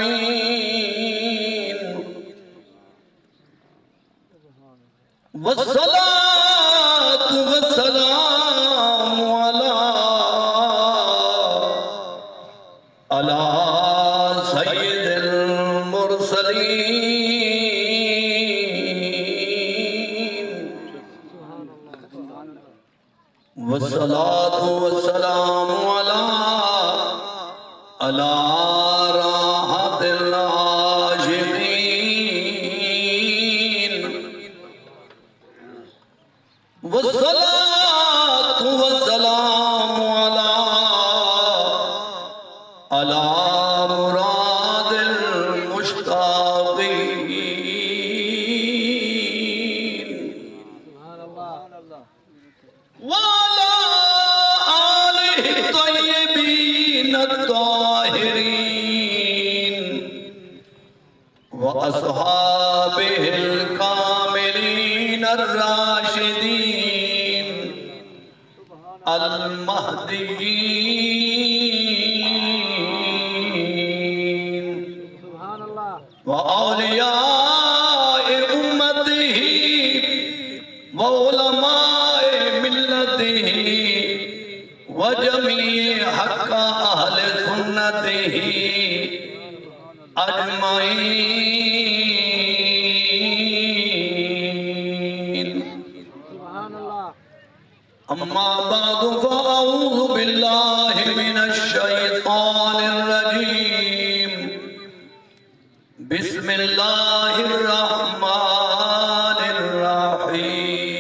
العالمين والصلاة والسلام على سيد المرسلين والصلاة والسلام على راحة العاشقين والصلاة والسلام على مراد المشتاقين وعلى آله الطيبين الطاهرين وأصحابه الكاملين الراشدين المهديين وأولياء أمته وعلماء ملته وجميع حق أهل سنته أجمعين. أما بعد فأعوذ بالله من الشيطان الرجيم. بسم الله الرحمن الرحيم.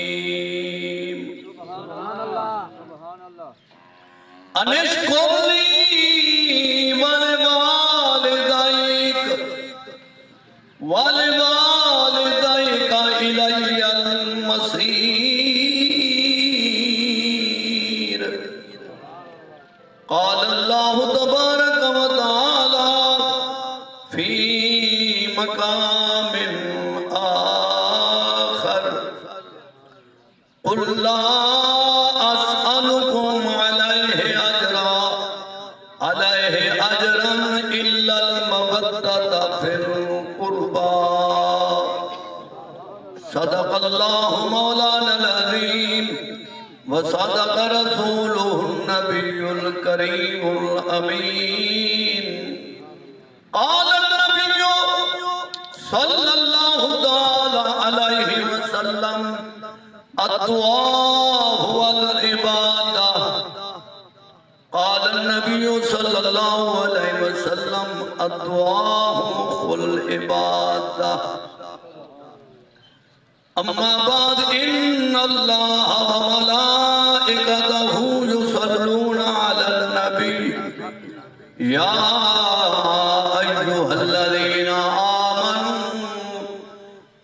أن اشكر لي ولوالديك إلي المصير. قال الله تبارك وتعالى في مقام آخر: قل لا أسألكم عليه أجرا إلا المودة في القربى. صدق الله مولانا العظيم وصدق رسوله النبي الكريم الأمين. قال النبي صلى الله تعالى عليه وسلم: الدعاء هو العبادة. قال النبي صلى الله عليه وسلم: الدعاء مخ العبادة. أما بعد، إن الله وملائكته يصلون على النبي يا أيها الذين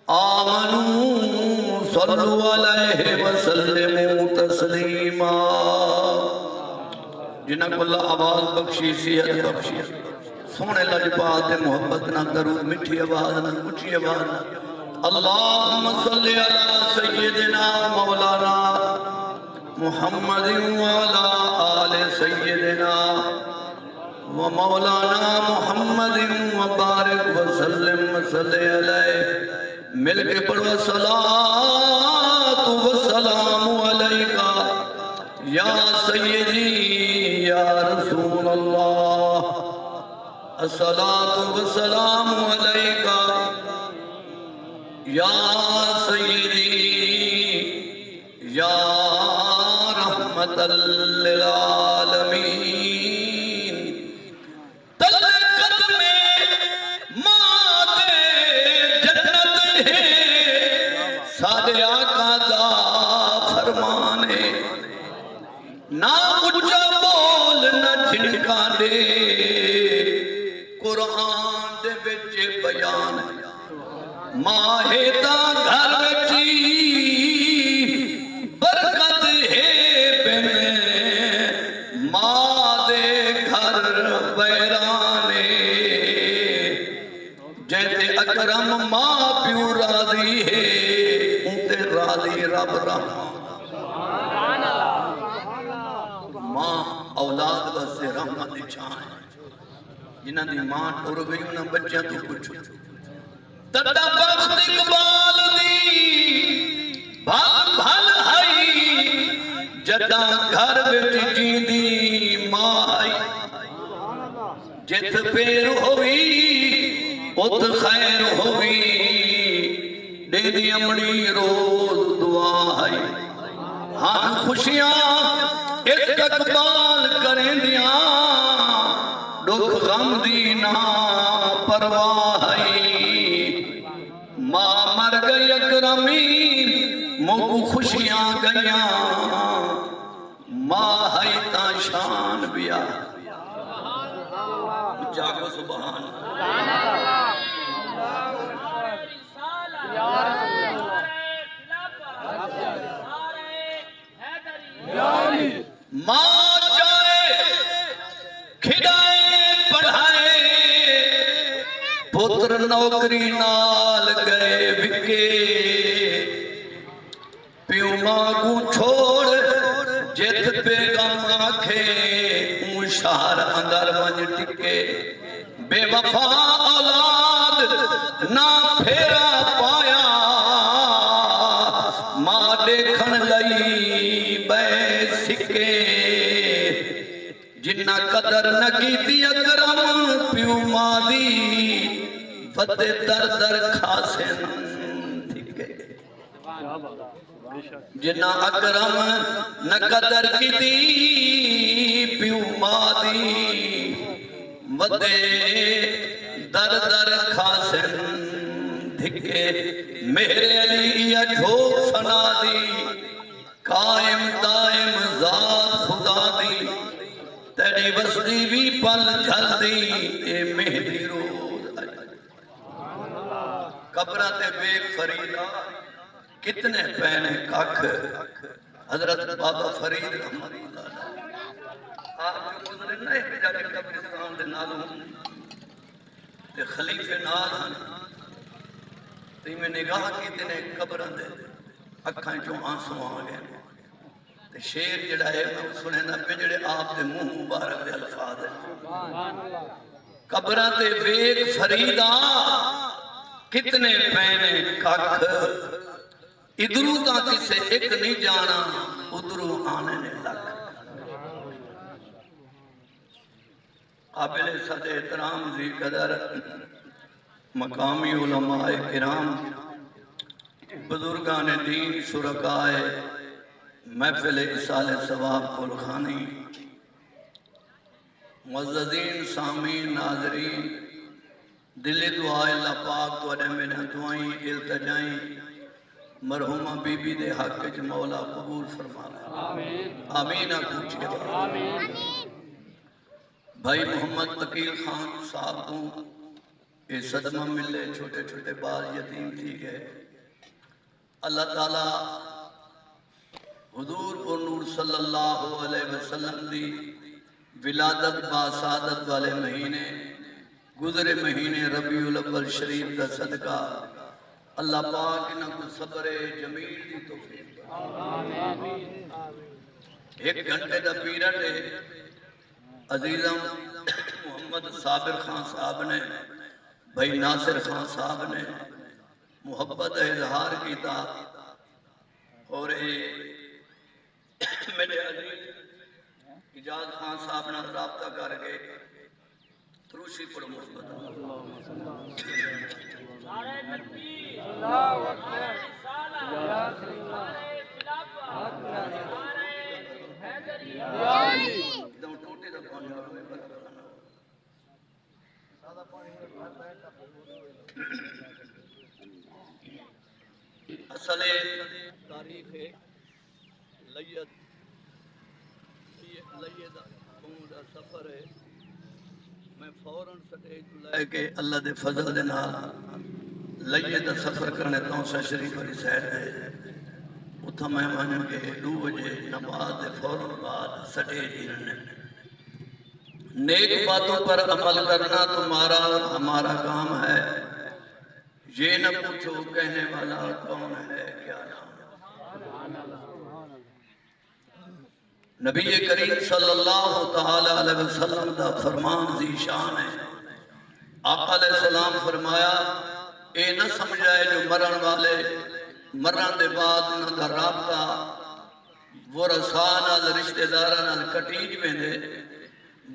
آمنوا صلوا عليه وسلموا تسلیما. جنہ کو اللہ آواز بخشی، صحت بخشی، سونے لجبات محبت نہ درود مٹھی آواز نہ اونچی آواز نہ. اللہم صلی علی سیدنا مولانا محمد وعلی آل سیدنا ومولانا محمد وبارک وسلم وصلی علیہ. مل کے پڑھو: صلاة والسلام علیکہ یا سیدی یا رسول اللہ. الصلاة والسلام علیکہ یا سیدی یا رحمت للعالمین. تلقت میں مادے جنت ہے، سادے آقا دا فرمانے. نہ اچھا بول نہ جھنکا دے، قرآن دے بچے بیان ہے. ماہے دا گھر بچی برکت ہے بن، ماں دے گھر ویرانے. جیتے اکرم ماں پیو راضی ہے، انتے راضی رب رحمان. ماں اولاد بس رحمت چھائیں. جنہاں دی ماں ٹر گئی انہاں بچیاں تو پوچھو تڑا بخت اقبال دی بھال بھال ہائی جداں گھر وچ جیندی ماں آئی جت پیر ہوئی ات خیر ہوئی دے دی امڑی روز دعا آئی ہاں خوشیاں استقبال کریں دیاں دکھ غم دی نا پرواہ ماں مر گئی اکرمی مو خوشیاں گئیاں ماں ہے تا شان بیا جاگو سبحان ماں جائے کھڑائے پڑھائے پتر نوکری نال گئے بکے پیو ماں کو چھوڑ جت پہ غم آکھے اون شہر اندر ونج ٹکے بے وفا اولاد نہ پھیرا پایا ماں دیکھن لئی بے سکے جنہ قدر نہ کیتی اکرم پیو ماں دی فتح در در کھاسن دھکے جنہ اکرم نہ قدر کیتی پیو ماں دی فتح در در کھاسن دھکے میرے علی یہ جھوک سنا دی قائم دائم ذات خدا دی تیری وسطی بھی پل جھل دی اے مہدی روز قبرات بیک فریدہ کتنے پہنے کاکھ حضرت بابا فرید رحمت اللہ آپ جو گزرے نہ ایک جا کے قبرستان دے نالوں تے خلیفے نال ہن تے میں نگاہ کی تینے قبران دے اکھائیں جو آنسوں آگئے تے شیر جڑا ہے میں سنے نہ پہ جڑے آپ دے منہ مبارک دے الفاظ ہے قبران دے بیک فریدہ کتنے پہنے کاکھ ادھروں تا کسے ایک نہیں جانا ادھروں آنے نے لگ قابل صد احترام ذی قدر مقامی علماء کرام بزرگان دین شرکائے محفل اصال ثواب خلخانی معززین سامین ناظرین دل دعائے اللہ پاک تو اڈے میں دعائیں التجائیں مرحومہ بی بی دے حق وچ مولا قبول فرمانا آمین پوچھے بھائی محمد وکیل خان صاحب کو یہ صدمہ ملے چھوٹے چھوٹے بال یتیم تھی گئے اللہ تعالیٰ حضور پر نور صلی اللہ علیہ وسلم دی ولادت باسعادت والے مہینے گزرے مہینے ربیع الاول شریف کا صدقہ اللہ پاک انہاں کو صبر جمیل دی توفیق ایک گھنٹے دا پیرڈ ہے عزیزم محمد صابر خان صاحب نے بھائی ناصر خان صاحب نے محبت اظہار کیتا اور میرے عزیز اجاز خان صاحب نے رابطہ کر کے تروشی پر محبت اصل تاریخ لیت سفر ہے میں فوراں سٹیج لائے کہ اللہ دے فضل دے نال لیت سفر کرنے تو شریف علی سائڈ ہے اتھا میں مانوں کہ 2 بجے نماز دے فوراں بعد سٹیج ہی نیک باتوں پر عمل کرنا تمہارا اور ہمارا کام ہے یہ نہ پوچھو کہنے والا کون ہے کیا نام نبی کریم صلی اللہ تعالی علیہ وسلم دا فرمان ذی شان ہے آقا علیہ السلام فرمایا اے نہ سمجھائے جو مرن والے مرن دے بعد انہاں دا رابطہ وہ رسانہ رشتہ دارانہ کٹیج میں دے،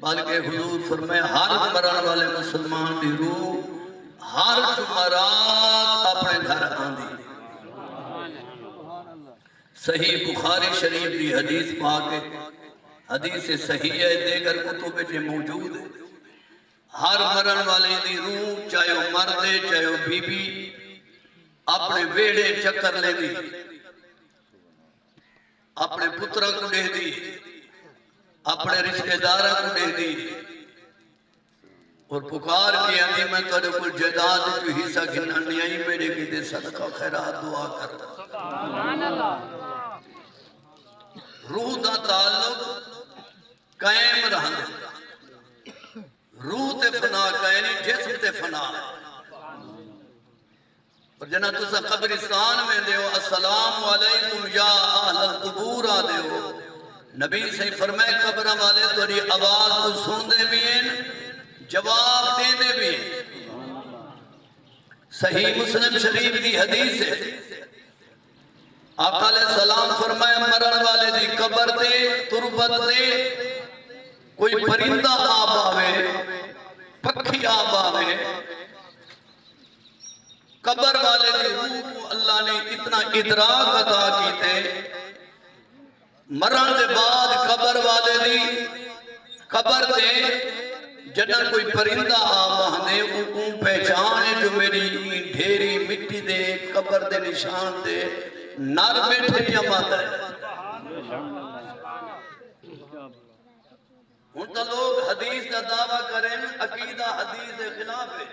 بلکہ حضور فرمائے ہر مرن والے مسلمان دی روح ہر جمعرات اپنے گھر آندی۔ صحیح بخاری شریف دی حدیث پاک ہے، حدیث صحیح ہے، دیگر کتب میں موجود ہے۔ ہر مرن والے دی روح چاہے وہ مردے چاہے وہ بی بی اپنے ویڑے چکر لے دی، اپنے پترہ کو دے دی، اپنے رشتہ دارہ کو دے دی اور پکار کی آنی میں تڑے کل جداد جو حصہ گھنن نہیں آئی میرے کی دے صدقہ خیرات دعا کرتا۔ روح دا تعلق قائم رہنے، روح تے فنا قائم جسم تے فنا۔ اور جنہ تسا قبرستان میں دے ہو السلام علیکم یا اہل القبور آدے ہو، نبی سے فرمائے قبرہ والے توری آواز کو سن دے بھی ہیں جواب دے دے بھی ہیں۔ صحیح مسلم شریف دی حدیث ہے، آقا علیہ السلام فرمائے مرن والے دی قبر دے تربت دے کوئی پرندہ آب آوے پکھی آب آوے، قبر والے دی روح کو اللہ نے اتنا ادراک عطا کیتے، مرن دے بعد قبر والے دی قبر دے جنہاں کوئی پرندہ آبانے ان پہچانے جو میری ڈھیری مٹی دے قبر دے نشان دے نار بیٹھے یا ماتا ہے۔ انتا لوگ حدیث کا دعویٰ کریں عقیدہ حدیث دے خلاف ہے،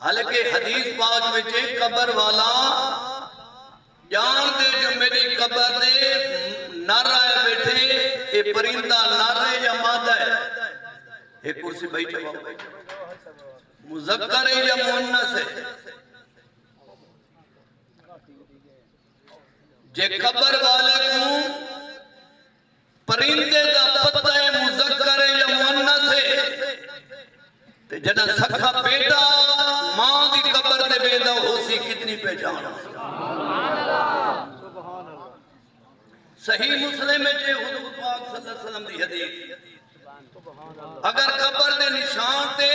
حالانکہ حدیث پاک وچے قبر والا جان دے جو میری قبر دے نارائے بیٹھے اے پرندہ نارے یا مادہ ہے، ایک کرسی بیٹھے مذکر ہے یا مؤنث ہے؟ جے قبر والے کو پرندے دا پتہ ہے مذکر ہے یا مؤنث ہے تے جنہ سکھا بیٹا ماں دی قبر دے بیدا ہو سی کتنی پہچان۔ صحیح مسلم میں جے حضور پاک صلی اللہ علیہ وسلم دی حدیث اگر قبر دے نشان تے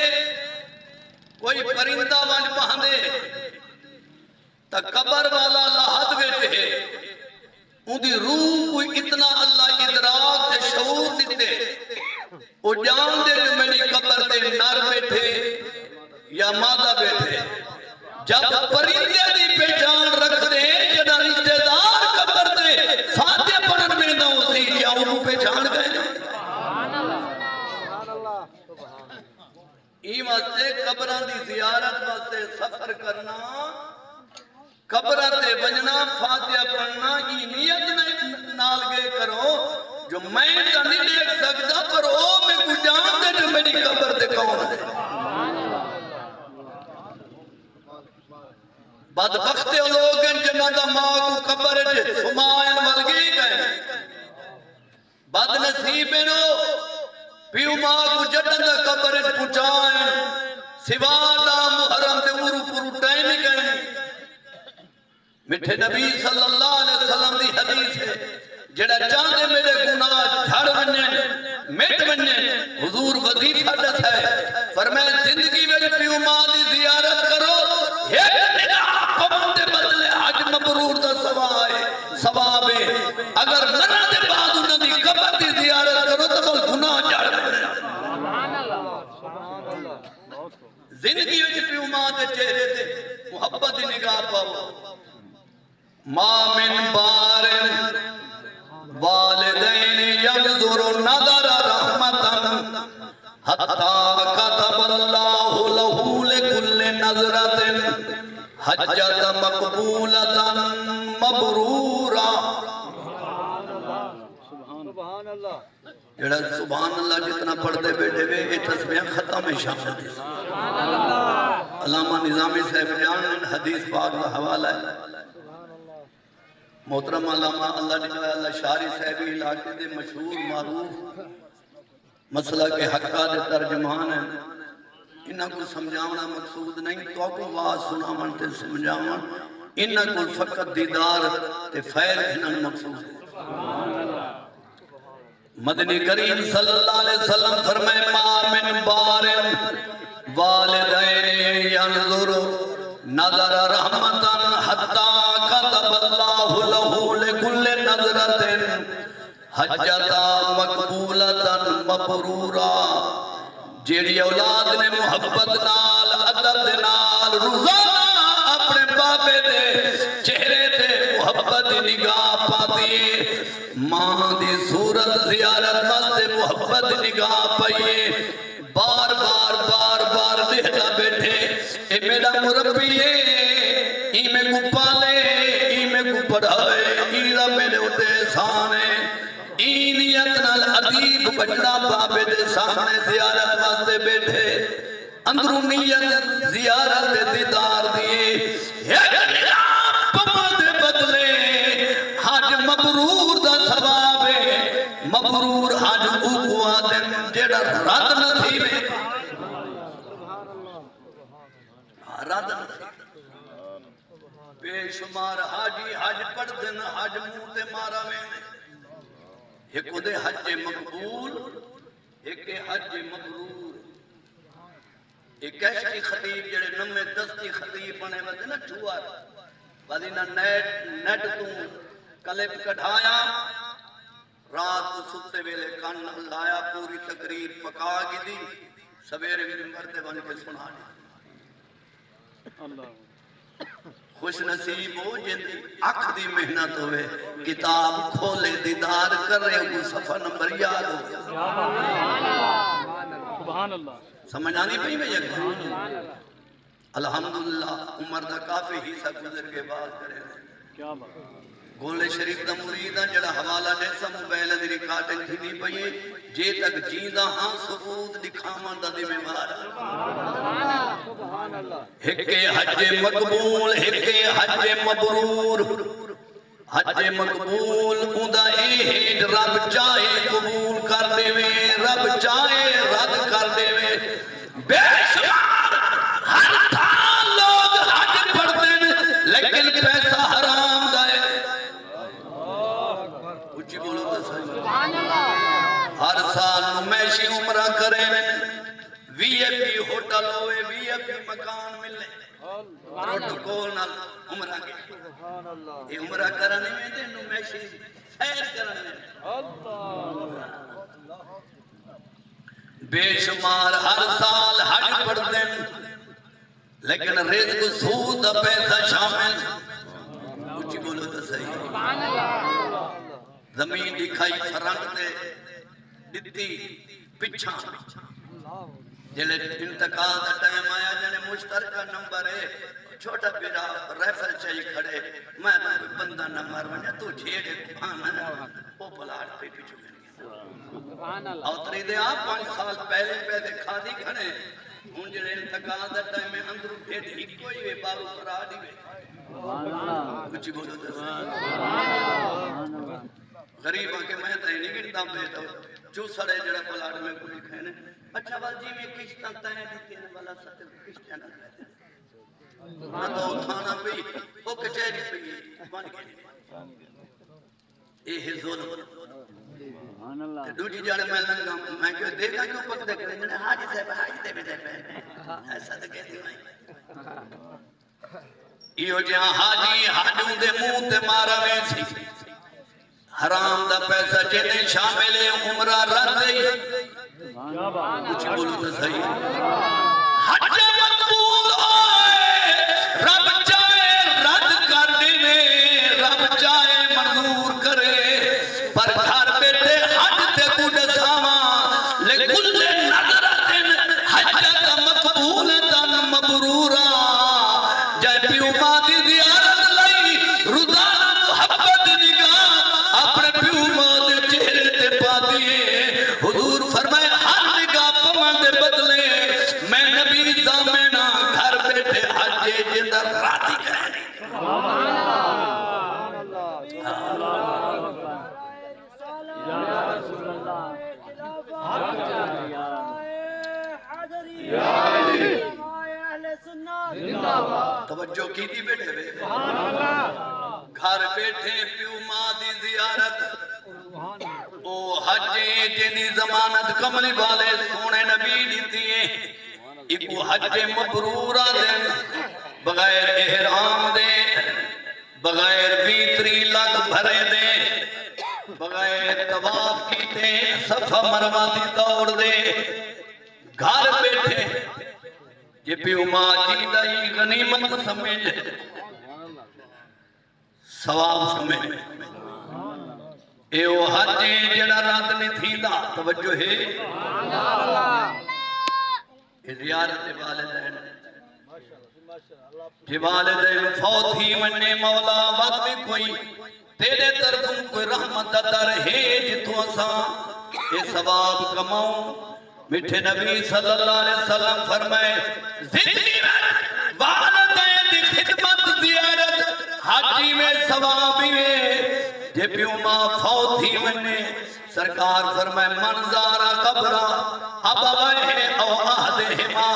کوئی پرندہ وان پہنے تا قبر والا لحد بیٹھے ہے ان دی روح کوئی اتنا اللہ ادراک تے شعور دیتے وہ جان دے جو میری قبر دے نار بیٹھے یا مادہ بیٹھے، جب پرندے دی پہچان رکھ دے جنہ رشتہ دار قبر دے فاتح پڑھن میں نہ ہوتی کیا انہوں پہچان گئے؟ ای واسطے قبران دی زیارت واسطے سفر کرنا، قبرہ تے بجنا فاتحہ پڑھنا ای نیت نال گئے کرو جو میں تا نہیں دیکھ سکتا پر او میں کو جان دے جو میری قبر دے کون ہے۔ بدبخت لوگ جنہ دا ماں کو قبر جے سمائن ملگی گئے، بد نصیب نو پیو ماں کو جنہ دا قبر جے پچائیں سوادہ محرم دے مرو پرو ٹائم گئے۔ میٹھے نبی صلی اللہ علیہ وسلم دی حدیث ہے جڑا چاہتے میرے گناہ جھڑ بننے مٹ بننے حضور وظیفہ دس ہے فرمائے زندگی میں پیو ماں دی زیارت کرو ایک نگاہ پمن دے بدلے حج مبرور دا ثواب ہے، اگر مرن دے بعد انہوں دی قبر دی زیارت کرو تو بل گناہ جھڑ بننے۔ زندگی میں پیو ماں دے چہرے دے محبت دی نگاہ پاؤ۔ ما من بار والدین یبذر نظر رحمتا حتی کتب اللہ لہو لکل نظرت حجت مقبولتا مبرورا۔ جڑا سبحان اللہ جتنا پڑھتے بیٹھے ہوئے یہ تسبیح ختم ہے شامل ہے۔ علامہ نظامی صاحب جان حدیث پاک کا حوالہ ہے، محترم علامہ اللہ جلالہ اللہ شاری صاحبی علاقے دے مشہور معروف مسئلہ کے حقہ دے ترجمان ہیں انہاں کو سمجھاونا مقصود نہیں تو کو واز سناون تے سمجھاون انہاں کو فقط دیدار تے فیض انہاں مقصود ہے مدنی کریم صلی اللہ علیہ وسلم فرمائے ما من بار والدین ینظر نظر رحمتا حتی کتب اللہ لہو لکل نظرت حجتا مقبولتا مبرورا جیڑی اولاد نے محبت نال ادب نال روزانہ اپنے بابے دے چہرے دے محبت نگاہ پاتی ماں دی صورت زیارت مست محبت نگاہ پائیے بار بار بار بار دیکھتا بیٹھے اے میرا مربی ہے ای میں کو پالے ای میں کو پڑھائے ایدہ میرے ہوتے احسان ہے ای نیت نال عدیب بچنا بابے دے سامنے زیارت مست بیٹھے اندرونیت زیارت دیدار دیئے مبرور دا ثواب ہے مبرور حج اوکوا دن جیڑا رد نہ تھی میں رد نہ تھی بے شمار حاجی حج پڑھ دن حج موتے مارا میں ایک دے حج مقبول ایک حج مبرور ایک ایسی خطیب جیڑے نمے دستی خطیب بنے وقت نا چھوار بعدی نا نیٹ توں کلپ کڑھایا رات ستے ویلے کان لایا پوری تقریر پکا گی دی سویرے ممبر تے بن کے سنا دی خوش نصیب ہو جن اکھ دی محنت ہوئے کتاب کھولے دیدار کر رہے ہو صفحہ نمبر یاد ہو سبحان اللہ سمجھانی پہی میں یک الحمدللہ عمر دا کافی حصہ گزر کے بعد کرے کیا بات گولے شریف دا مریدہ جڑا حوالہ جیسا موبائل دی ریکارڈنگ تھی نہیں پئیے جے تک جیندہ ہاں ثبوت دکھامان دا دی میں مارا ایک حج مقبول ایک حج مبرور حج مقبول اندہ ایڈ رب چاہے قبول کر دے وے رب چاہے رد کر دے وے بے شمار ہر تھا لوگ حج پڑھتے ہیں لیکن پیسہ حرام دائے اچھی بولو تو صحیح ہر سال نمیشی عمرہ کریں وی اے پی ہوٹل ہوئے وی اے پی مکان ملے پروٹوکول نال عمرہ کے یہ عمرہ کرنے میں دے نمیشی سیر کرنے بے شمار ہر سال حج پڑھ دیں لیکن رزق سود پیسہ شامل اچھی بولو تو صحیح زمین دکھائی فرنگ دے دتی پچھا جلے انتقال دا ٹائم آیا جنے مشترکہ نمبر ہے چھوٹا پیرا ریفل چاہی کھڑے میں تو کوئی بندہ نہ مار ونیا تو جھیڑے پانا وہ پلاٹ پہ پچھو گئے اوتری دے آپ 5 سال پہلے کھا دی کھڑے ان جلے انتقال دا ٹائم میں اندر پھیٹ ہی کوئی وے بارو فرا دی وے کچھ بولو تو غریب آکے میں تاہی نہیں گھنٹا بیتا جو سڑے جڑا پلاٹ میں کو لکھے نے اچھا والجی میں کشتاں تائیں دیتے ہیں والا ستر کشتاں نہ کہتے ہیں نہ تو اتھانا پہ وہ کچھری پہ بن گئے یہ ظلم دوجی جاڑے میں لنگا میں کہو دیکھا کیوں پک دے کریں جنہیں حاجی صاحب حاجی دے دے ایسا تو کہتی ہوں یہ جہاں حاجی حاجوں دے منہ تے مارا میں سی حرام دا پیسہ جنہیں شامل عمرہ رد گئی کچھ بولو تو صحیح حج مقبول ہوئے رب چاہے رد کر دینے رب چاہے منظور کرے پر گھر بیٹے حج تے کچھ ساما لکل نظرت حجت مقبولتا مبرورا جائے پیو مادی زیارت لئی روزانہ محبت نگاہ اپنے پیو مادی چہرے تے پا دیئے حضور فرمائے ہر نگاہ پمان دے بدلے میں نبی دامینا گھر پہ توجہ کی دی بیٹھے وے گھر بیٹھے پیو ماں دی زیارت او حج جنی ضمانت کملی والے سونے نبی دیتی ہیں ایکو حج مبرورہ دیں بغیر احرام دیں بغیر بیتری لگ بھرے دیں بغیر طواف کیتے صفا مروہ دی دوڑ دیں گھر بیٹھے یہ پیو ماں جیدائی غنیمت سمجھ ثواب سمجھ اے او حج جڑا رات نہیں تھی دا توجہ ہے یہ زیارت والدین کہ والدین فوت ہی مننے مولا وقت بھی کوئی تیرے طرفوں کوئی رحمت در ہے جتو اساں یہ ثواب کماؤں میٹھے نبی صلی اللہ علیہ وسلم فرمائے زندگی میں والدین دی خدمت زیارت حاجی میں ثوابی میں جے پیو ماں فوت ہی مننے سرکار فرمائے منظارہ قبرہ ابوائے او آہدہما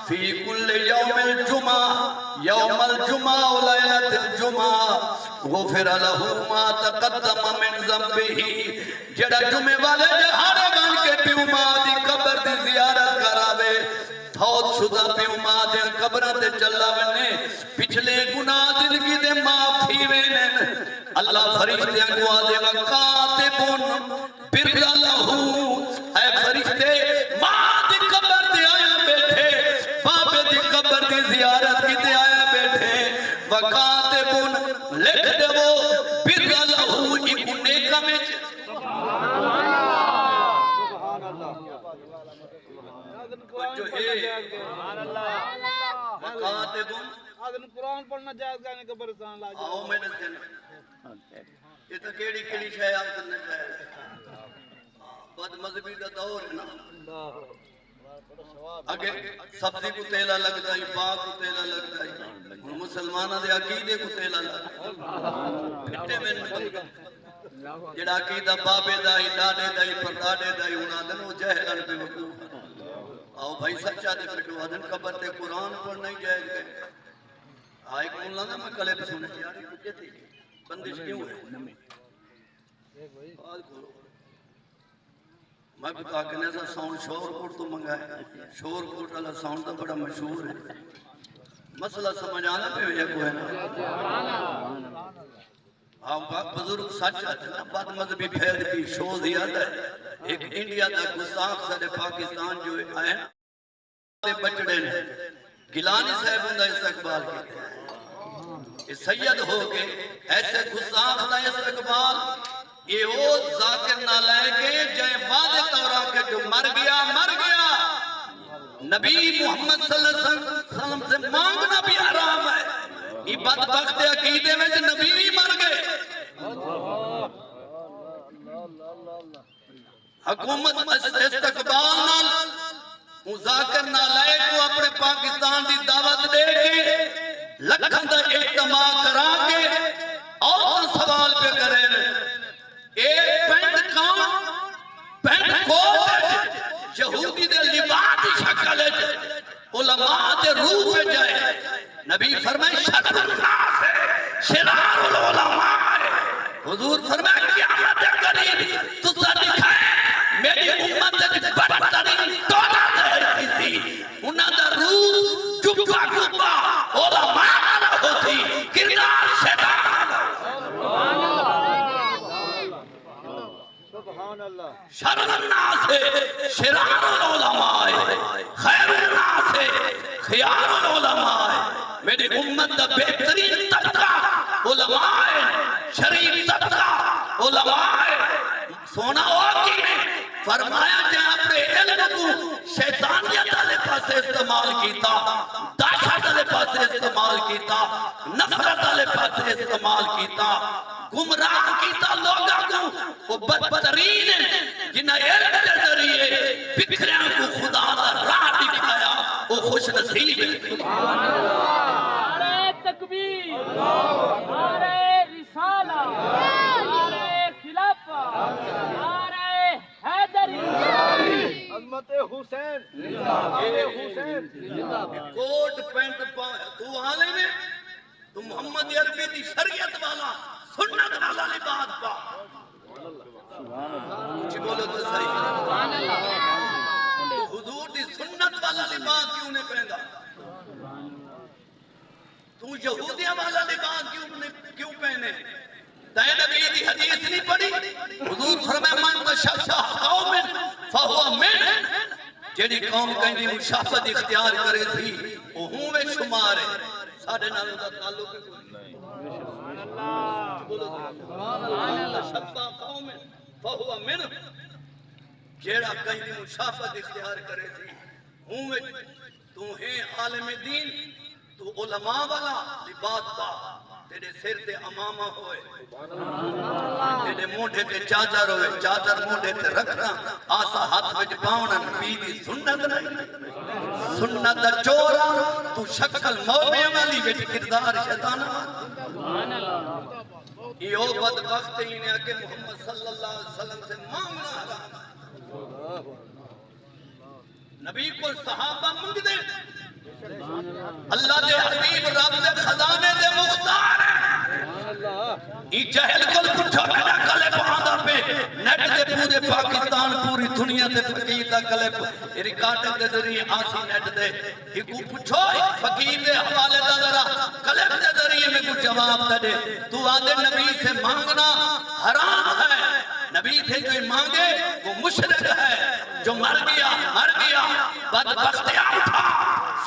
فی کل یوم الجمعہ یوم الجمعہ و لیلت الجمعہ غفر لہو ما تقدم من ذنبہی جڑا جمعے والے جہارے بن کے پیو ماں دی قبر دی زیارت کراوے فوت شدہ پیو ماں دی قبرہ دے چلا ونے پچھلے گناہ زندگی دے معافی وینن اللہ فرشتے کو آدھے گا کاتبون بر لہو اے فرشتے ماں دی قبر دے آیا بیٹھے بابے دی قبر دی زیارت کی دے آیا بیٹھے وکاتبون لکھ دے وہ بر لہو ایک نیکہ میں جو ہے وکاتبون قرآن پڑھنا جائز گانے کا برسان لاجئے آؤ میں نے دینا یہ تو کیڑی کیڑی شاہ آپ کرنا چاہے بد مذہبی کا دور ہے نا اگر سبزی کو تیلہ لگتا ہے باغ کو تیلہ لگتا ہے مسلمانہ دے عقیدے کو تیلہ لگتا ہے پھٹے میں جڑا عقیدہ بابے دائی ڈاڑے دائی پرداڑے دائی انہاں دن وہ جہلن پہ وقوف آؤ بھائی سچا دے پھٹو آدھن قبر تے قرآن پڑھنا ہی جائز گئے آئے کون لانا میں کلے پہ سنے یاری کچھ تھی بندش کیوں ہے آج کھولو میں بتا کہ نیسا ساؤنڈ شور کوٹ تو منگائے شور کوٹ اللہ ساؤنڈ تو بڑا مشہور ہے مسئلہ سمجھ آنا پہ یہ کوئی نا آپ بزرگ سچ آتے نا بات مذہبی پھیل کی شو زیادہ ہے ایک انڈیا تک گستاخ سارے پاکستان جو آئے نا بچڑے نے گیلانی صاحب ہوں دا استقبال کیتے ہیں سید ہو کے ایسے گستاخ دا استقبال یہ وہ ذاکر نہ لے کے جائے وعدے تورا کے جو مر گیا نبی محمد صلی اللہ علیہ وسلم سے مانگنا بھی حرام ہے یہ بدبخت عقیدے میں جو نبی بھی مر گئے حکومت استقبال نہ مذاکر نالائق کو اپنے پاکستان دی دعوت دے کے لکھن دا اجتماع کرا کے اور سوال پہ کریں ایک پینٹ کام پینٹ کوٹ یہودی دے لبادی شکل ہے علماء دے روح پہ جائے نبی فرمائے شرر الناس ہے شرار العلماء حضور فرمائے قیامت قریب تو سر دکھائے میری امت بدترین دولت ہے کسی انہاں دا روح چپا چپا علماء نہ ہوتی کردار شیطان شرر الناس ہے شرار العلماء خیر الناس ہے خیار العلماء میری امت دا بہترین طبقہ علماء شریف طبقہ علماء سونا ہوگی فرمایا جائے اپنے علم کو شیطانیت علی پاس استعمال کیتا داشت علی پاس استعمال کیتا نفرت علی پاس استعمال کیتا گمراہ کیتا لوگاں کو وہ بدترین جنہیں علم کے ذریعے بکھریاں کو خدا دا راہ دکھایا وہ خوش نصیب ہے نعرہ تکبیر نعرہ رسالہ نعرہ خلافہ نعرہ حیدری عظمت حسین حسین امام حسین کوٹ پینٹ تو حالے میں تو محمد عربی دی شریعت والا سنت والا لباس پا کچھ بولو تو صحیح تو حضور دی سنت والا لباس کیوں نے پہندا تو یہودیاں والا لباس کیوں پہنے تے نبی دی حدیث نہیں پڑھی حضور فرمایا من تشبہ قوم فہو من جیڑی قوم کہندی مشابہت اختیار کرے تھی وہ ہوں میں شمار ہے ساڑھے نال دا تعلق سبحان اللہ تشبہ قوم فہو من جیڑا کہندی مشابہت اختیار کرے تھی ہوں میں تو ہیں عالم دین تو علماء والا لباس پا تیرے سر تے امامہ ہوئے تیرے موڑے تے چادر ہوئے چادر موڑے تے رکھنا آسا ہاتھ وچ پاؤنا نبی دی سنت نہیں سنت چورا تو شکل مومے والی وچ کردار شیطانہ یہ بدبخت ہی نے کہ محمد صلی اللہ علیہ وسلم سے مانگنا حرام نبی کو صحابہ منگ دے اللہ دے حبیب رب دے خزانے دے مختار ای جہل کل پچھا بنا کلے پہاندہ پہ نیٹ دے پورے پاکستان پوری دنیا دے فقیر دا کلے پہ ریکارڈنگ دے ذریعے آسی نیٹ دے ایکو پچھو فقیر دے حوالے دا ذرا کلے دے ذریعے میں کچھ جواب دے تو آدھے نبی سے مانگنا حرام ہے نبی سے جو مانگے وہ مشرک ہے جو مر گیا بدبختیاں اٹھا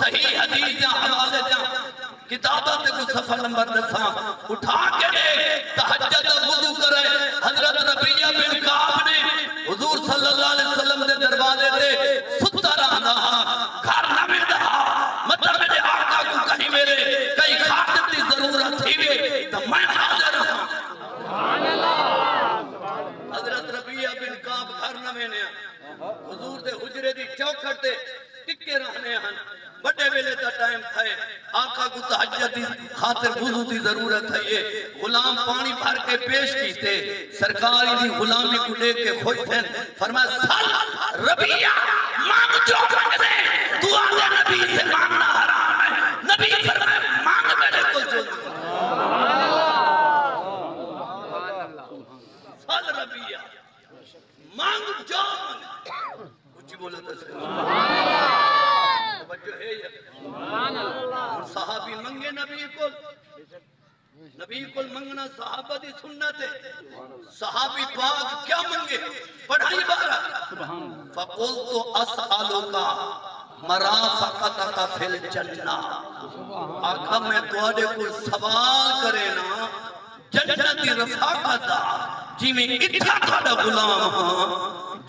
صحیح حدیث یا حوالے جا کتابات کو صفحہ نمبر دساں اٹھا کے دے تحجد وضو کرے حضرت ربیہ بن کعب نے حضور صلی اللہ علیہ وسلم دے دروازے دے ستا رہنا گھر نہ میں دہا مطلب میرے آقا کو کہیں میرے کئی خادم دی ضرورت تھی وے تو میں حاضر ہوں حضرت ربیہ بن کعب گھر نہ میں نے حضور دے حجرے دی چوکھٹ دے ٹکے رہنے ہیں بڑے ویلے دا ٹائم تھا آقا کو تحجد دی خاطر وضو دی ضرورت ہے یہ غلام پانی بھر کے پیش کیتے سرکاری دی غلامی کو لے کے خوش تھے فرمایا سال ربیہ مانگ جو مانگ دے دعا دے نبی سے مانگنا حرام ہے نبی فرمایا مانگ میرے کو جو سال ربیہ مانگ جو کچھ بولو تو جو ہے صحابی منگے نبی کو منگنا صحابہ دی سنت ہے صحابی پاک کیا منگے پڑھائی بارا فَقُلْتُ أَسْأَلُكَ مَرَافَقَتَكَ فِي الْجَنَّةِ آقا میں تواڈے کو سوال کرے نا جنتی رفاقت دا جی میں اتھا تواڈا غلام ہاں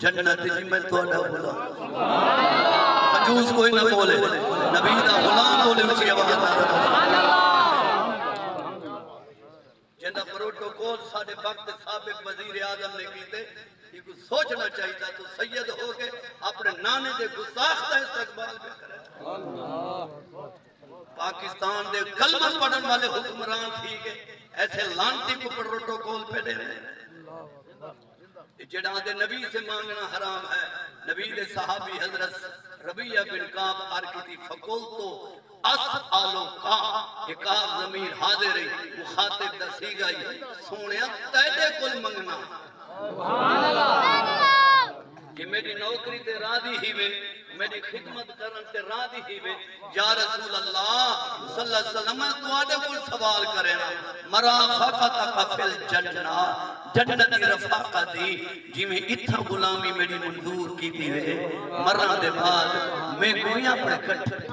جنت جی میں تواڈا غلام مجوز کوئی نہ بولے نبی دا غلام بولے اسی آواز جنہ پروٹوکول ساڑھے وقت سابق وزیر اعظم نے کیتے یہ کو سوچنا چاہیے تھا تو سید ہو کے اپنے نانے دے گستاخ استقبال پہ کرے پاکستان دے کلمہ پڑھن والے حکمران تھی گئے ایسے لانتی کو پروٹوکول پہ دے رہے جڑا دے نبی سے مانگنا حرام ہے نبی دے صحابی حضرت ربیہ بن کعب آرکیتی فَقُلْتُ أَسْأَلُكَ ایک آپ ضمیر حاضر ہے مخاطب دسی گئی سونیا تیدے کل منگنا کہ میری نوکری تے راضی ہی وے میری خدمت کرن تے راضی ہی وے یا رسول اللہ صلی اللہ علیہ وسلم تو آدھے کل سوال کرے نا مرافقتک فی الجنہ جنتی رفاقت دی جی میں اتھا غلامی میری منظور کی تھی وے مرہ دے بعد میں گویاں پڑے کٹ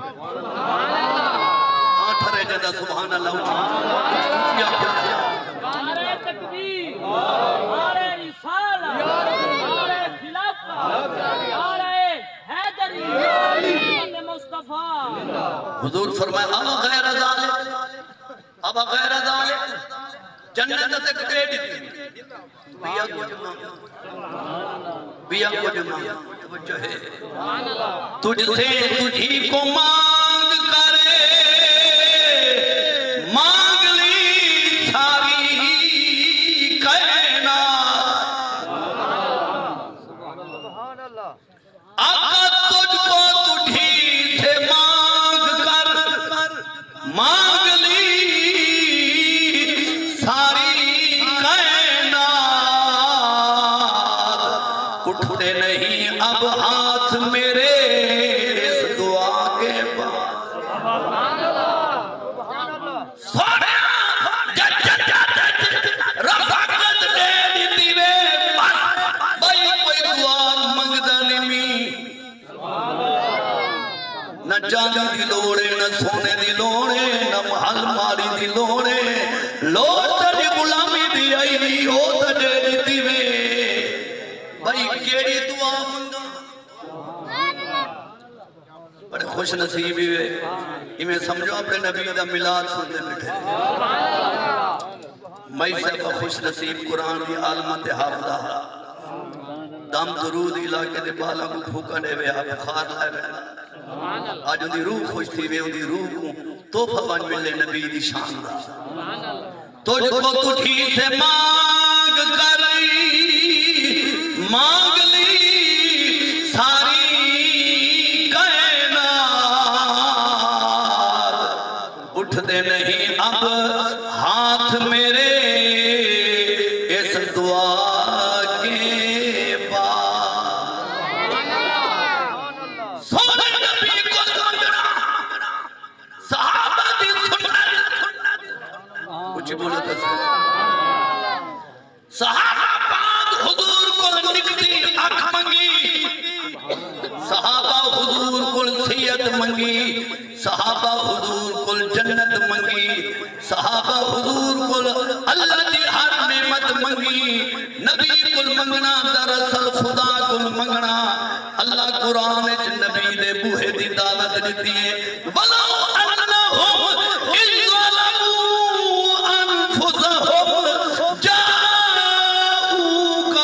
آٹھرے جدہ سبحان اللہ نعرہ تکبیر نعرہ رسالہ نعرہ خلافت نعرہ حیدری محمد مصطفیٰ حضور فرمائے ابا غیر ذالک جنت تک ڈیڑھ دی بیا کو جمع توجہ ہے تجھ سے تجھی کو مانگ کرے مانگ لی ساری کائنات آقا تجھ میرے اس دعا کے بعد رفاقت دے دیتی وے بھائی کوئی دعا منگدا نہیں نہ جانے دی لوڑے نہ سونے دی لوڑے نہ محل ماری دی لوڑے لوڑ تجھے غلامی دی آئی ہو تجھے دیتی وے بھائی کیڑی دعا منگا بڑے خوش نصیب ہوئے میں سمجھو اپنے نبی دا میلاد سنتے بیٹھے میں صاحب خوش نصیب قرآن دی عالمت حافظہ دم درود علاقے دے بالا کو پھوکا دے وے آپ خار لائے وے آج ان دی روح خوش تھی وے ان دی روح کو توفہ بن ملے نبی دی شان دا تجھ کو تجھی سے مانگ کری مانگ لی ساری کائنات اٹھ دے نہیں اب ہاتھ میرے اس دعا کے بعد سونے نبی کو سمجھنا صحابہ دی سنت کچھ بولا تھا صحابہ پاک حضور کو نکتی اکھ منگی صحابہ حضور کو سید منگی صحابہ حضور کو جنت منگی صحابہ حضور کو اللہ دی ہر نعمت منگی نبی کو منگنا دراصل خدا کو منگنا اللہ قرآن نبی دے بوہے دی دعوت دیتی ہے وَلَوْ أَنَّهُمْ إِذْ ظَلَمُوا أَنفُسَهُمْ جَاءُوكَ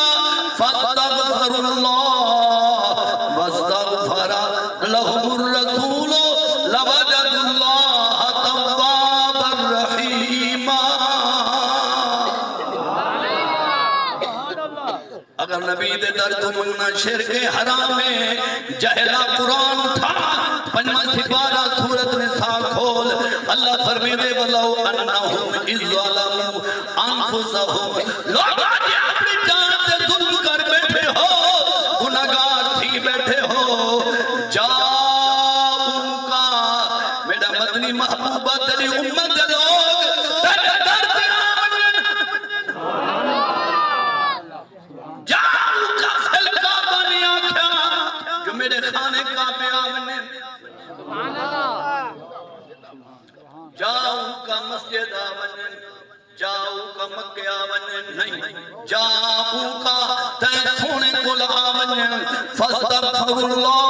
فَاسْتَغْفَرُوا اللَّهَ وَاسْتَغْفَرَ لَهُمُ الرَّسُولُ لَوَجَدُوا اللَّهَ تَوَّابًا رَحِيمًا اگر نبی دے در تو منگنا شرک حرام ہے جہلا قرآن اٹھا پنجمہ سپارہ سورت نساء کھول اللہ فرمیدے وَلَوْ أَنَّهُمْ إِذْ ظَلَمُوا أَنفُسَهُمْ لوگ آج اپنی جان سے ظلم کر بیٹھے ہو گناہگار تھی بیٹھے ہو جاؤں کا میرا مدنی محبوبہ تیری امت لوگ تیرے در پہ آمن جاؤں کا سلکہ بنی آکھا جو میرے خانے کا پہ آمن جاؤں کا مسجد آمن جاؤں کا مکہ آمن نہیں جاؤں کا تے سونے کل آمن فاستغفر اللہ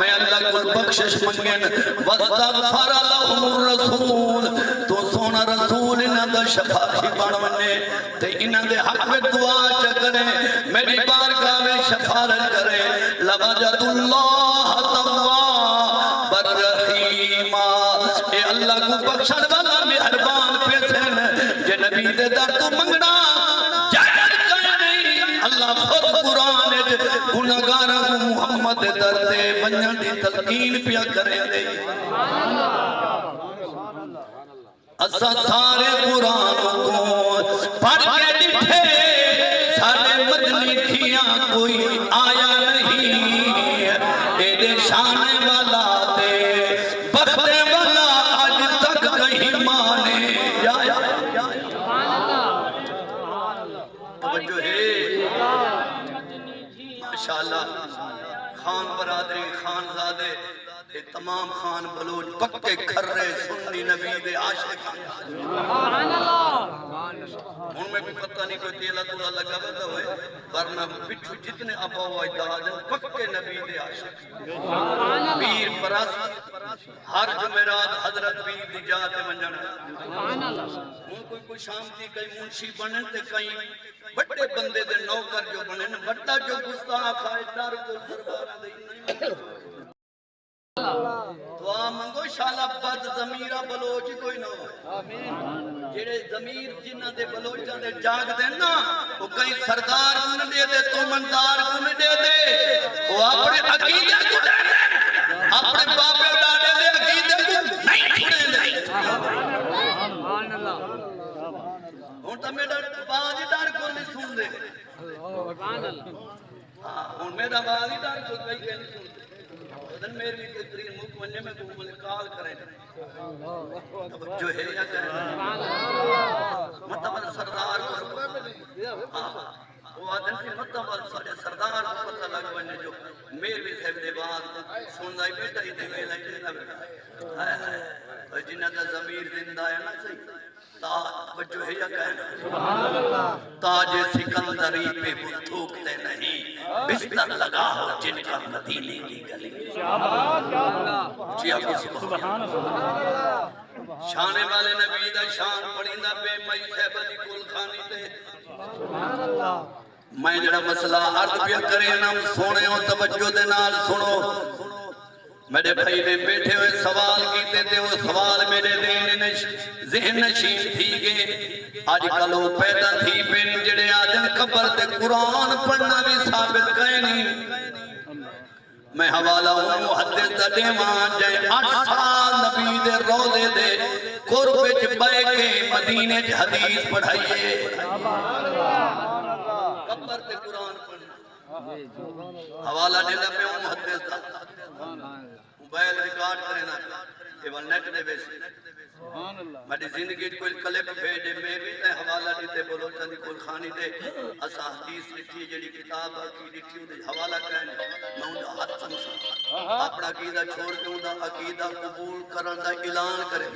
میں اللہ کو بخشش منگن واستغفر لهم الرسول تو سونا رسول انہاں دا شفاعی بن ونے تے انہاں دے حق میں دعا چکرے میری بارگاہ میں شفاعت کرے لوجد اللہ توابا رحیما اے اللہ کو بخشن والا مہربان پیسن جے نبی دے در تو منگنا جائر کرے نہیں اللہ خود قرآن گناہگار محمد در دے بنیاں دی تلقین پیا کرے دے اسا سارے قرآن کو پڑھ کے لکھے سارے مدنی تھیاں کوئی آیا نہیں ایڈے شان والا دے بختے والا آج تک کہیں مانے یا توجہ ہے ماشاءاللہ خان برادری خان زادے یہ تمام خان بلوچ پکے کھرے سنی نبی دے عاشق ان میں بھی پتہ نہیں کوئی تیلہ تولہ لگا بتا ہوئے ورنہ پچھو جتنے ابا و اجداد پکے نبی دے عاشق پیر پرست ہر جمعرات حضرت پیر دی جاتے منجانا ان کوئی شام تھی کئی منشی بنن تے کئی بڑے بندے دے نوکر جو بنن بڑا جو گستاخ آئے دار کو دربارہ دے دعا منگو شالا بد ضمیرہ بلوچ کوئی نہ ہو جیڑے ضمیر جنہ دے بلوچاں دے جاگ دے نا وہ کئی سردار کو نہ دے دے تو مندار کو نہ دے دے وہ اپنے عقیدہ کو دے دے اپنے باپے ڈاڑے دے عقیدہ کو نہیں چھوڑے دے ہوں تو میرا باج ڈار کو نہیں سن دے ہوں میرا آواز ہی ڈر تو کئی کہ نہیں سنتے ادن میری تقریر مک ونجے میں کو ملے کال کریں جو ہے یا کہنا مطلب سردار کو وہ آدم کی مطلب سارے سردار کو پتہ لگ ونجے جو میرے بھی صاحب دے بعد سن لائی بیٹا ہی دے میں لائی دینا بیٹا جنہ کا ضمیر زندہ ہے نا صحیح توجہ ہے یا کہنا تاج سکندری پہ وہ تھوکتے نہیں بستر لگا ہو جن کا مدینے کی گلی سبحان اللہ شانے والے نبی دا شان پڑھیندہ بے مئی صحبہ دی کل خانی تے میں جڑا مسئلہ عرض پیا کرے نا سونے ہو توجہ دے نال سنو میرے بھائی نے بیٹھے ہوئے سوال کیتے تھے وہ سوال میرے ذہن نشین تھی گے آج کل وہ پیدا تھی پین جڑے آجن قبر تے قرآن پڑھنا بھی ثابت کہے نہیں میں حوالہ ہوں محدث دا دیوان جائے 8 سال نبی دے روزے دے قرب بے کے مدینے حدیث پڑھائیے قبر تے قرآن پڑھنا حوالہ دینا پہ ہوں محدث دا موبائل ریکارڈ کرے نا ایوان نیٹ دے بیسی میری زندگی کوئی کلپ بھیجے میں بھی تے حوالہ دیتے بولو چندی کل خانی دے اسا حدیث لکھی جڑی کتاب کی لکھی دے حوالہ کہنے میں ان دا ہاتھ سمسا اپنا عقیدہ چھوڑ کے ان دا عقیدہ قبول کرن دا اعلان کرے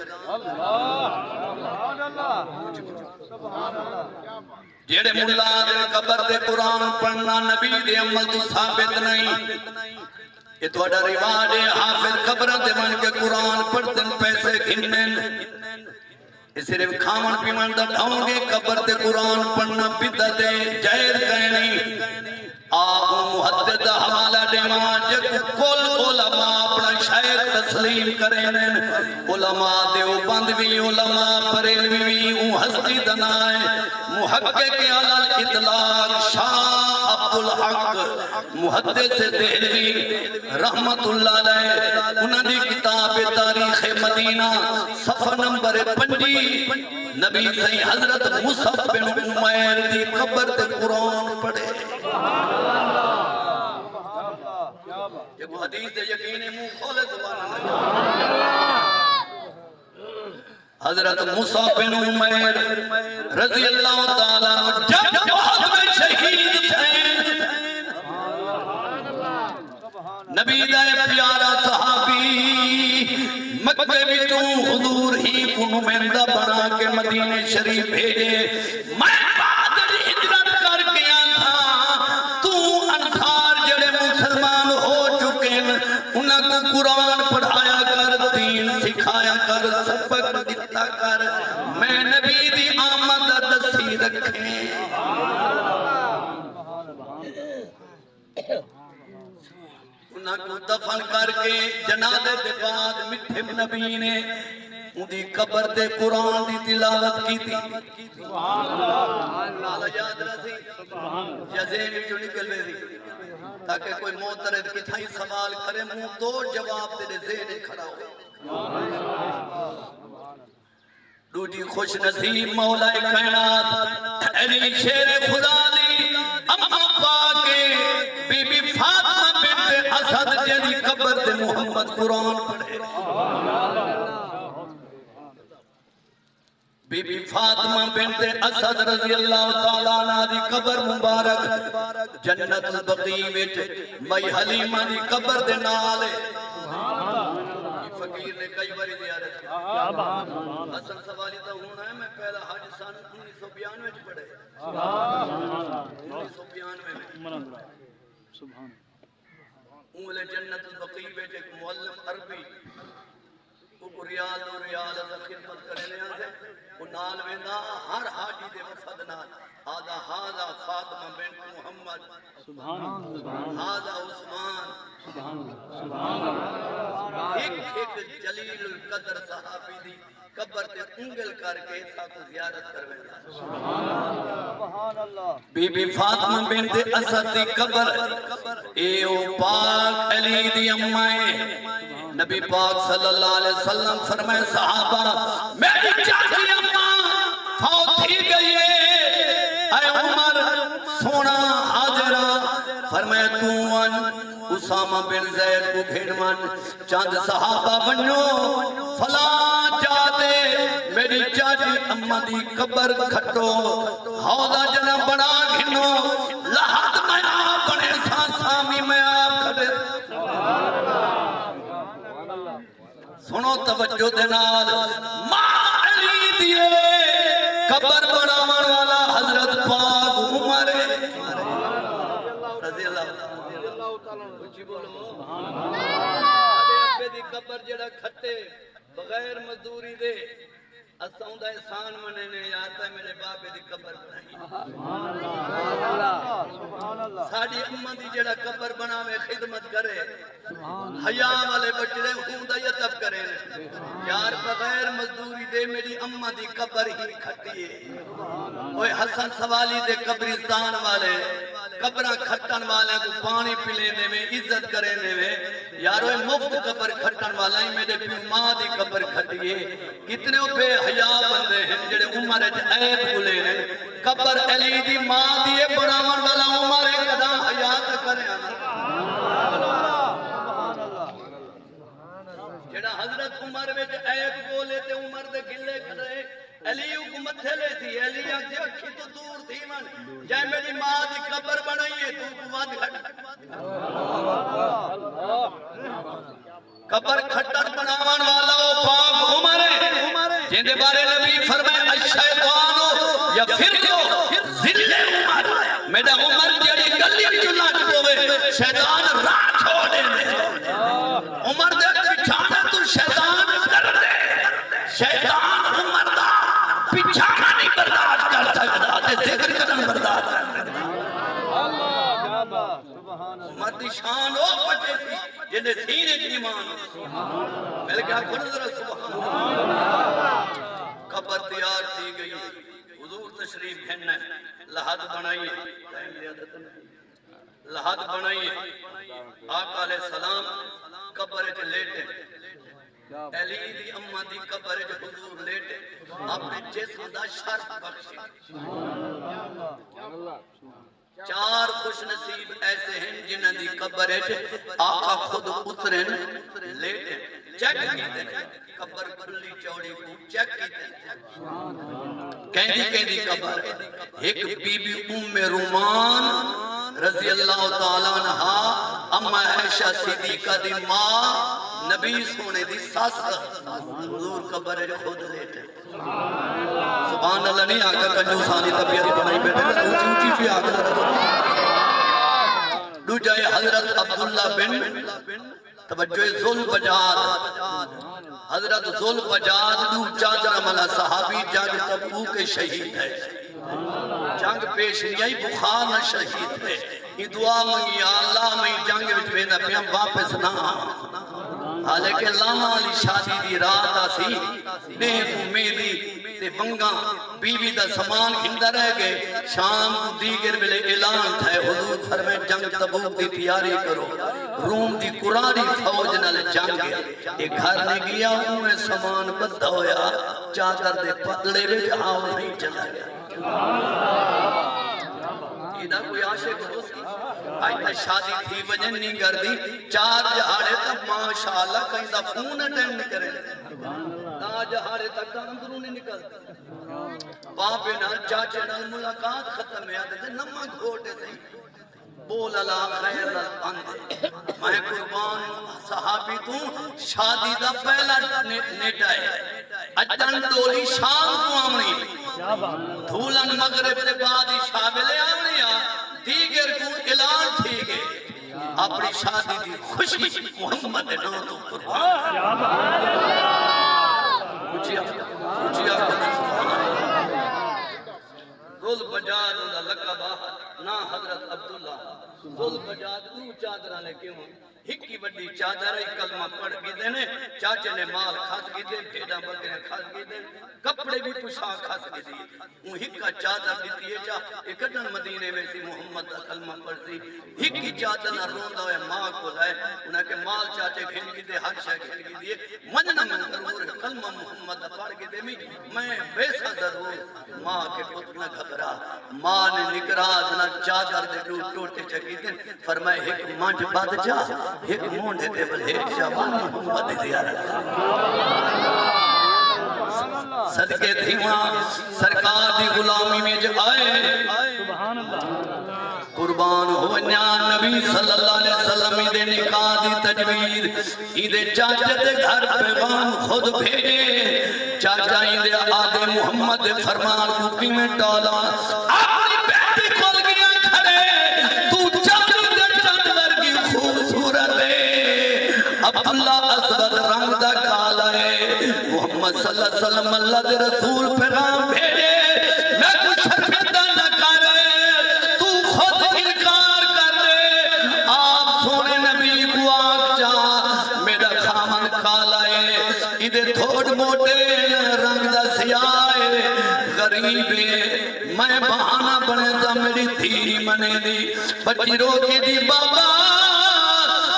جیڑے ملا دے قبر دے قرآن پڑھنا نبی دے عمل تو ثابت نہیں یہ تو اڈا رواج ہے حافظ قبرہ دے من کے قرآن پڑھتن پیسے گھنن اس صرف کھامن پیمن دا ڈھاؤں گے قبر دے قرآن پڑھنا بدت دے جائر کہنی آپ محدد حوالہ دیوان جب کل علماء اپنا شیخ تسلیم کریں علماء دیوبند بھی علماء بریلوی بھی ہستی دنائے محقق علی اطلاق شاہ عبدالحق محدث دہلوی رحمت اللہ علیہ انہوں نے کتاب تاریخ مدینہ صفحہ نمبر 5 نبی صحیح حضرت مصعب بن عمیر دی قبر تے قرآن پڑھے یہ وہ حدیث یقین منہ کھولے سبحان اللہ حضرت مصعب بن عمیر رضی اللہ تعالیٰ جب بہت میں شہید تھے نبی دائے پیارا صحابی مکہ بھی تو حضور ہی کو نمائندہ بنا کے مدینہ شریف بھیجے میں بادر ہجرت کر گیا تھا تو انصار جڑے مسلمان ہو چکے انہاں کو قرآن پڑھایا کر دین سکھایا کر سبق دیتا کر میں نبی دی آمد دستی رکھیں انہاں کو دفن کر کے جنازے دے بعد مٹھے نبی نے ان دی قبر دے قرآن دی تلاوت کی تھی سبحان اللہ یاد رہی یا ذہن جو نکل رہی تاکہ کوئی معترض کتھائی سوال کرے منہ دو جواب تیرے ذہن کھڑا ہو دوٹی خوش نصیب مولا کائنات علی شیر خدا دی اما پاکے بی بی فاطمہ بنت اسد جنی قبر دے محمد قرآن پڑھے بی بی فاطمہ بنت اسد رضی اللہ تعالیٰ عنہ دی قبر مبارک جنت البقیع وچ مئی حلیمہ دی قبر دے نالے فقیر نے کئی باری زیارت کی اصل سوالی تو ہونا ہے میں پہلا حج سن 1992 میں پڑھے 1992 میں اول جنت البقیع وچ ایک معلم عربی کو ریال و ریال از خدمت کرنے آتے وہ نال ویندہ ہر حاجی دے وفد نال آدھا حاضہ فاطمہ بنت محمد حاضہ عثمان ایک جلیل القدر صحابی دی قبر تے انگل کر کے ایسا کو زیارت کروے بی بی فاطمہ بنت اسد دی قبر اے او پاک علی دی امائے نبی پاک صلی اللہ علیہ وسلم فرمائے صحابہ میری چاچی اماں فوت ہی گئی ہے اے عمر سونا حاضرہ فرمائے فرمایا تو ون اسامہ بن زید کو گھیڑوان چاند صحابہ بنو فلاں جاتے میری چاچی اماں دی قبر کھٹو حوضہ جنہ بنا گھنو لحد میں آپ بنے سامی میں آپ کھڑے سنو توجہ دینال ماں علی دیئے قبر بناون والا حضرت پاک عمر رضی اللہ تعالیٰ کچھ بولو ابے دی قبر جڑا کھٹے بغیر مزدوری دے اساں دا احسان مننے آتا ہے میرے باپے دی قبر بنائی ساڑی اماں دی جڑا قبر بناوے خدمت کرے حیا والے بچڑے خون دا یتب کرے یار بغیر مزدوری دے میری اماں دی قبر ہی کھٹی ہے اوے حسن سوالی دے قبرستان والے قبرہ کھٹن والے کو پانی پلینے میں عزت کرنے میں یارو مفت قبر کھٹن والا ہی میرے پیو ماں دی قبر کھٹیے کتنے بے حیا بندے ہیں جڑے عمر عیب بھولے ہیں قبر علی دی ماں دی بناون والا عمر قدا حیات کرے جڑا حضرت عمر وچ عیب بولے تے عمر دے گلے کھڑے علی کو متھے لے تھی علی اکھے اکھی تو دور تھی من جائے میری ماں دی قبر بنائیے تو قواد کھٹ قبر کھٹر بناون والا پاک عمر جن دے بارے نبی فرمائے الشیطان یا پھر جو ذل عمر میرا عمر جڑی گلی چلا پوے شیطان راہ چھوڑے دے عمر دے پچھانا تو شیطان ڈر دے شیطان عمر دا پچھانا نہیں برداشت کر سکتا تے ذکر کرن برداشت کر عمر دی شان او بچے تھی جنہیں سینے کی ایمان میں نے کہا کھڑ ذرا سبحان قبر تیار تھی گئی حضور تشریف گھننے لحد بنائیے لحد بنائیے آقا علیہ السلام قبر اچھ لیٹے علی دی امہ دی قبر اچھ حضور لیٹے اپنے جسم دا شرف بخشی چار خوش نصیب ایسے ہیں جنہاں دی قبر اچھ آقا خود اترن لیٹے چیک کیتے قبر کھلی چوڑی کو چیک کیتے کہندی قبر ایک بی بی ام رومان رضی اللہ تعالیٰ عنہ اما عائشہ صدیقہ دی ماں نبی سونے دی ساس حضور قبر خود لیٹے سبحان اللہ نہیں آقا کنجوسانی طبیعت بنائی بیٹھے اونچی اونچی بھی آقا دو جائے حضرت عبداللہ بن توجہ ذل بجاد حضرت ذل بجاد دو چادر ملا صحابی جنگ تبوک کے شہید ہے جنگ پیش نہیں بخار نہ شہید ہے یہ دعا منگی اللہ میں جنگ وچ وینا پیا واپس نہ حالانکہ لاما علی شادی دی رات آسی نیک امیدی تے بنگا بیوی دا سامان گھندا رہ گئے شام کو دیگر ملے اعلان تھا حضور فرمائے جنگ تبوک دی تیاری کرو روم دی قراری فوج نال جنگ ایک گھر نے گیا ہوئے سامان بدھا ہویا چادر دے پتلے وچ آؤ نہیں چلا گیا یہ نہ کوئی عاشق ہو سی آئی تا شادی تھی وجن نہیں کر دی چار جہاڑے تک ماشاءاللہ کہیں دا فون اٹینڈ نہیں کرے نا جہاڑے تک دا اندروں نہیں نکل باپے نا چاچے نا ملاقات ختم ہے آدھے نمہ گھوٹے سے بول اللہ خیر اندے میں قربان صحابی تو شادی دا پہلا نیٹا ہے اجن ڈولی شام کو آمنی دھولن مغرب دے بعد شاملے آمنی دیگر کو اعلان تھی گئے اپنی شادی دی خوشی محمد نو تو قربان کچھ آخر ذل بجاد اللہ لقبہ نا حضرت عبداللہ ذل بجاد تو چادرانے کیوں ہکی وڈی چادر کلمہ پڑھ گئی دینے چاچے نے مال کھاس گئی دے بھیڑا بکرے کھاس گئی دے کپڑے بھی پشا کھاس گئی دی وہ ہکا چادر دیتی ہے چا اکڑن مدینے میں سی محمد کا کلمہ پڑھ سی ہکی چادر نہ روندہ ہوئے ماں کو لائے انہاں کے مال چاچے گھن گئی دے ہر شاہ گھن گئی دیئے مننا میں ضرور کلمہ محمد پڑھ گئی دے میں ویسا ضرور ماں کے پتر نہ گھبرا ماں نے نگراز نہ چادر دے ٹوٹے چکی دے فرمائے ایک مانج باد جا ایک مونڈے دے بل ایک شابان محمد زیارت صدقے تھیواں سرکار دی غلامی میں جو آئے قربان ہو نیان نبی صلی اللہ علیہ وسلم دے نکاح دی تجویر ایدے چاچے دے گھر پیغام خود بھیجے چاچا ایدے آدھے محمد فرمان روکی میں ٹالا اپنی بیٹی کھول گیا کھڑے تو چاچے دے چاندر کی خوبصورت ہے عبداللہ اسود رنگ دا کالا ہے محمد صلی اللہ علیہ وسلم اللہ دے رسول پیغام بھیجے میں کچھ شرمندہ نہ کرے تو خود انکار کر دے آپ سونے نبی کو آگ جا میرا خامن کالا ہے ادھے تھوڑ موٹے رنگ دا سیاہ ہے غریب ہے میں بہانہ بنے تا میری تھیری منے دی بچی رو کے دی بابا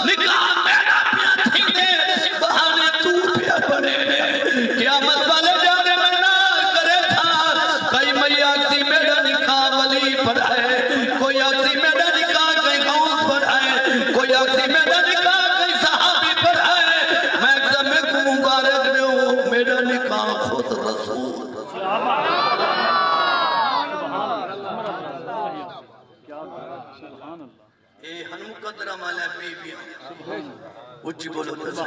نکاح میرا پیا تھی دے بہانے تو پیا بنے دے قیامت والے جانے میں نہ کرے تھا کئی میں آگتی میرا نکاح ولی پڑھائے کوئی آگتی میرا نکاح کئی غوث پڑھائے کوئی آگتی میرا نکاح کئی صحابی پڑھائے میں اکثر میں کو مبارک میں ہوں میرا نکاح خود رسول اے ہن مقدرہ مالا بی بی اچھی بولو تو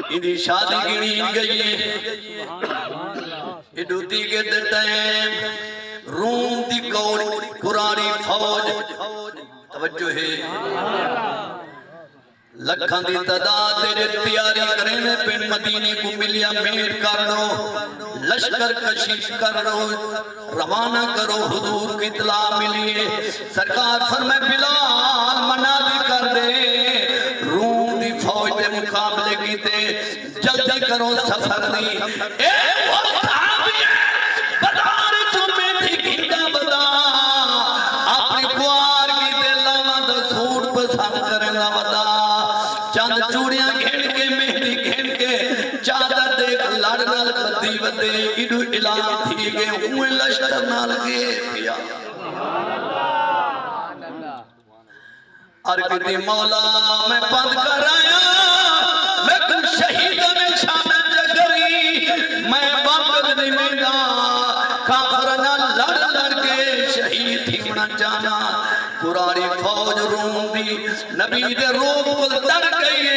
اندھی شادی گنی گئی ہے ادھوتی کے ٹائم روم دی قرآنی فوج توجہ ہے لکھاں دی تعداد تیرے تیاری کرنے پہ مدینے کو ملیا میر کر لو لشکر کشش کر لو روانہ کرو حضور کی اطلاع ملیے سرکار فرمائے بلال منادی کر دے روم دی فوج دے مقابلے کی تے جلدی کرو سفر دی اے وہ صحابی ہے بدار چومے تھی گھنگا بدا اپنی کوار کی تے لانا دا سوٹ پسند کرنا بدا چاند چوڑیاں گھن کے مہدی گھن کے چادر دیکھ لڑنال بدی ودے ایڈو اعلان تھی گے ہوئے لشکر نال گے پیا ارگتی مولا میں بند کر آیا میں کچھ شہید میں شامل جگری میں وقت دی میدہ کافرنا لڑ لڑ کے شہید تھی منا جانا قرآنی فوج روم دی نبی دے روم کو در گئی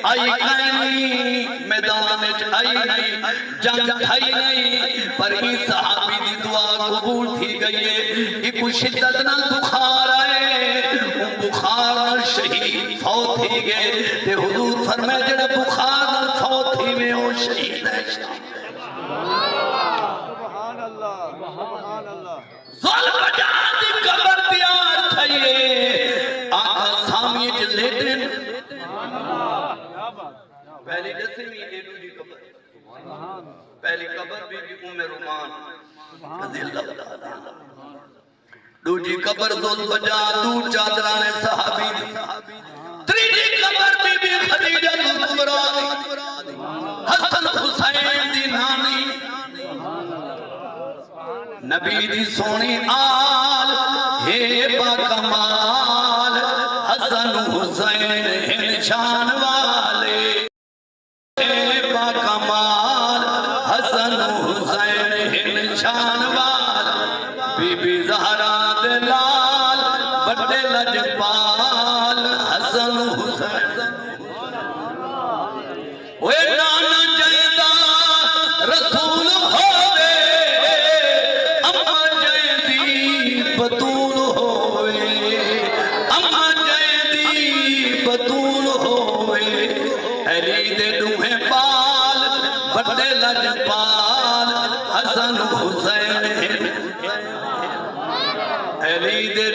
آئی کھائنی میدان آئی نہیں جنگ تھائی نہیں پر ہی صحابی دی دعا قبول تھی گئی ہے ایک شدت نہ بخار آئے ان بخار نہ شہید فوت تھی گئے تے حضور فرمائے جنہ بخار نہ فوت تھی میں وہ شہید ہے سبحان اللہ سبحان اللہ ظلم جان دی قبر تیار تھائیے آقا سامی جلیٹن پہلی جسمی ایڈو دی قبر پہلی قبر بھی ام رومان رضی اللہ تعالیٰ دو جی قبر ذل بجا دو چادران صحابی دی تریجی قبر بھی خدیجہ الکبریٰ دی حسن حسین دی نانی نبی دی سونی آل ہے با کمال حسن حسین ہیں شان والے ہے با کمال حسن حسین ہیں شان والے بی بی زہرا دلال بڑے لجپال حسن حسین وہ نانا جیدہ رسول ہوئے اما جیدی بطول ہوئے اما جیدی بطول ہوئے علی دے دوہیں پال بڑے لجپال حسن حسین علی دے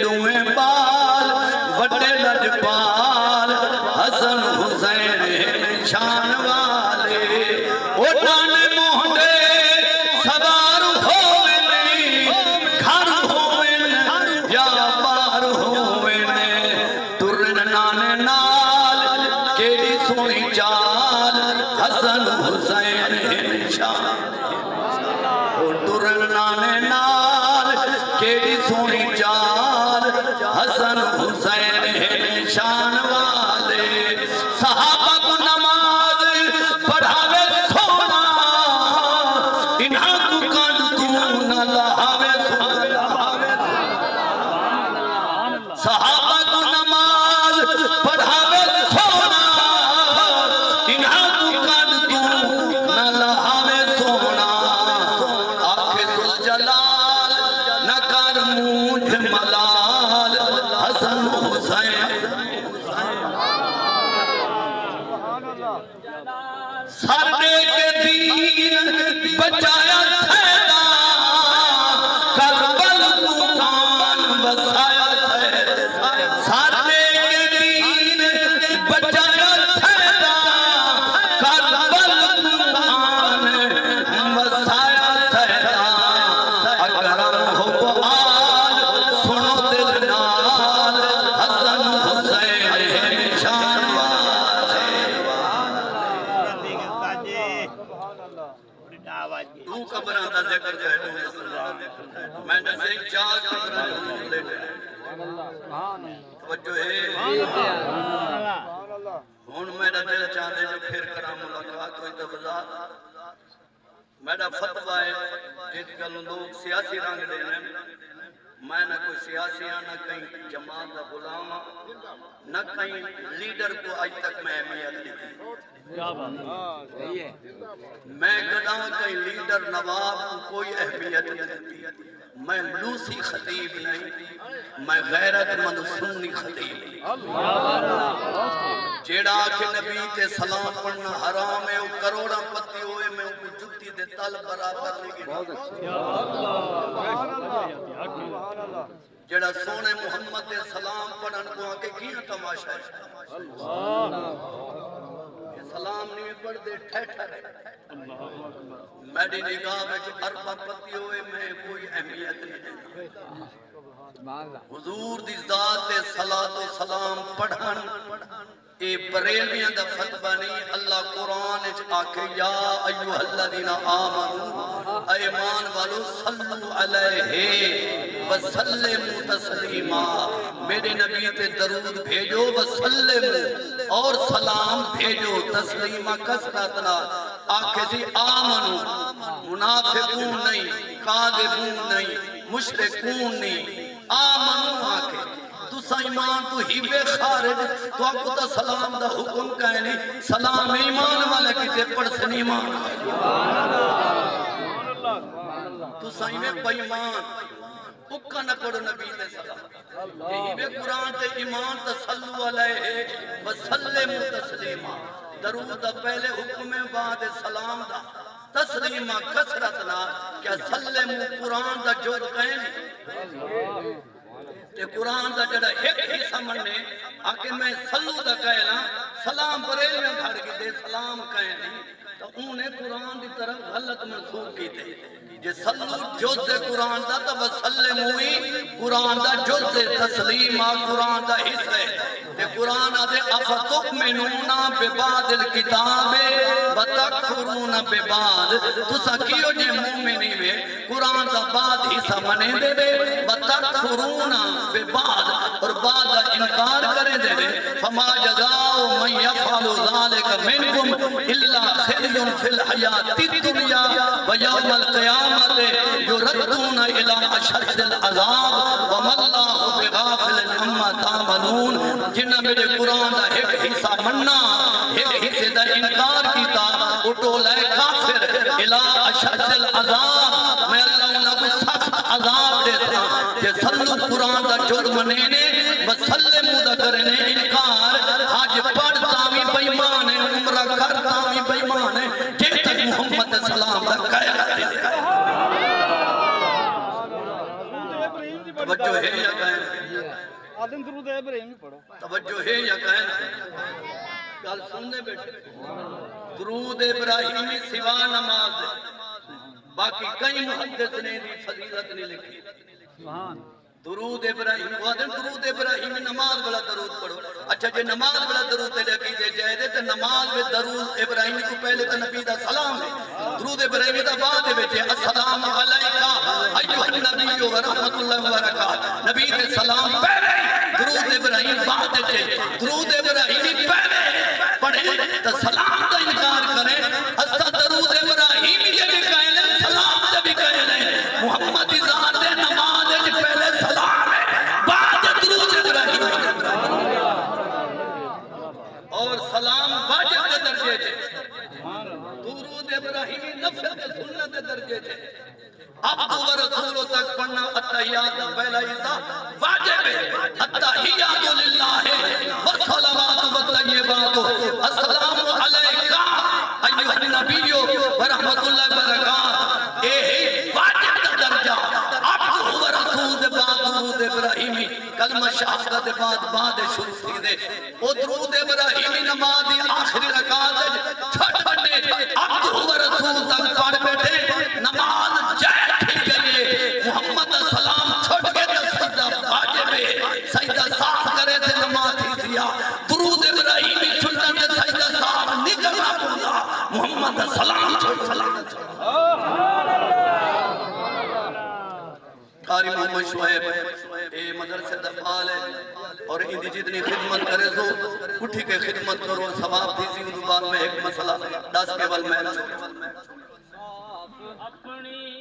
حسن حسین ہیں شان والے صحابہ کو نماز پڑھاوے سونا انہاں کو کان کو نہ لہاوے سونا صحابہ کو نماز پڑھاوے سونا انہاں کو کان کو نہ لہاوے سونا آنکھ ذوالجلال نہ کر مونجھ ملال حسن حسین سردے کے دین بچایا سیدہ کربل قرآن بسایا سیدہ سردے کے دین بچایا سیدہ کربل قرآن بسایا سیدہ اکرم ہو آل سنو دل نال حسن حسین ہیں شان تو قبران دا ذکر کرے میں نے سے چار قبران لے توجہ ہے ہون میرا دل چاہتے جو پھر کرا ملاقات ہوئی تفضات میرا فتوہ ہے جس کا لوگ سیاسی رنگ دے رہے ہیں میں نہ کوئی سیاسی نہ کہیں جماعت کا غلام نہ کہیں لیڈر کو آج تک میں اہمیت نہیں دی میں کہتا ہوں کہیں لیڈر نواب کو کوئی اہمیت نہیں دیتی میں لوسی خطیب نہیں میں غیرت مند سنی خطیب جیڑا کہ نبی تے سلام پڑھنا حرام ہے وہ کروڑا پتی ہوئے میں ان کو جتی دے تل برابر نہیں گیا جیڑا سونے محمد دے سلام پڑھن کو آکے کیا تماشا ہے یہ سلام نہیں پڑھ دے ٹھہر ہے میری نگاہ میں جو اربع پتی ہوئے میں کوئی اہمیت نہیں دینا حضور دی ذات دے صلاۃ و سلام پڑھن اے بریلویاں دا فتوہ نہیں اللہ قرآن اچ آکھے یا ایوہ الذین آمنوا اے ایمان والو صلو علیہ وسلموا تسلیما میرے نبی تے درود بھیجو وسلموا اور سلام بھیجو تسلیما کثرتنا آکھے سی آمنوا منافقون نہیں کاذبون نہیں مشرکون نہیں آمنوا آکھے تُسا ایمان تو ہی بے خارج تو آپ کو تا سلام دا حکم کہنے سلام ایمان والا کتے پڑھ سن ایمان تُسا ایمان بیمان اکا نہ پڑھو نبی دے سلام یہی بے قرآن تے ایمان تسلو علیہ وسلم تسلیما درود دا پہلے حکم بعد سلام دا تسلیما کثرتنا کیا سلم قرآن دا جو کہنے تے قرآن دا جڑا ایک حصہ مننے آکے میں سلو دا کہنا سلام بریل میں بھر کی دے سلام کہنے تو انہیں قرآن دی طرف غلط منسوخ کی دے جے سلو جز قرآن دا تو وسلم ہوئی قرآن دا جز تسلیمہ قرآن دا حصہ ہے تے قرآن آدھے افتؤمنون ببعض الکتاب وتکفرون ببعض تو سکیو جے مومنی میں قرآن دا بعد حصہ منے دے دے وتکفرون ببعض اور بعد دا انکار کرے دے دے فما جزاء من يفعل ذلك منكم الا خزي في الحیات الدنیا ویوم القیامت یردون الى اشد العذاب وما اللہ بغافل عما تعملون جنہ میرے قرآن دا ایک حصہ مننا ایک حصے دا انکار کیتا اٹھو لے کافر الى اشد العذاب میں اللہ انہوں کو سخت عذاب دیتا کہ سلو قرآن دا جرم نینے وسلم دا کرنے انکار آج پڑھتا بھی بیمان ہے عمرہ کرتا بھی بیمان ہے جب تک محمد سلام دا قیدہ دے توجہ ہے یا کہنا آدم درود ابراہیم بھی پڑھو توجہ ہے یا کہنا گل سننے بیٹھے درود ابراہیمی سوا نماز باقی کئی محدث نے بھی فضیلت نہیں لکھی درود ابراہیم درود ابراہیم نماز بلا درود پڑھو اچھا جے نماز بلا درود تے لگی دے جائے دے تے نماز میں درود ابراہیم کو پہلے تے نبی دا سلام ہے درود ابراہیم دا بعد وچ السلام علیکہ ایھا النبی و رحمت اللہ و برکاتہ نبی دے سلام پہلے ابراہیم بعد چے درود ابراہیمی پہلے پڑھے تو سلام دا انکار کرے اسا درود ابراہیمی جے بھی کہنے سلام جے بھی کہنے محمد ذات نماز جے پہلے سلام ہے بعد درود ابراہیمی اور سلام واجب کے درجے چھے درود ابراہیمی نفل کے سنت درجے چھے عبد و رسول تک پڑھنا اتحیات پہلا حصہ واجب ہے اتحیات للہ والصلوات والطیبات السلام علیکہ ایوہ النبی ورحمت اللہ وبرکاتہ اے واجب کا درجہ عبد و رسول بعد درود ابراہیمی کلمہ شہادت بعد شروع تھی دے او درود ابراہیمی نماز دی آخری رکعت چھٹنے عبد و رسول تک پڑھ بیٹھے نماز جائے محمد سلام چھوٹ کے تو سجدہ واجب ہے سجدہ صاف کرے تھے نماز ہی دیا درود ابراہیمی چھٹا میں سجدہ صاف نکلنا پڑا محمد سلام چھوٹ سلام قاری محمد شعیب اے مدرسے دفعال ہے اور اندھی جتنی خدمت کرے سو اٹھی کے خدمت کرو ثواب دیزی اردو بار میں ایک مسئلہ 10 کے بل میں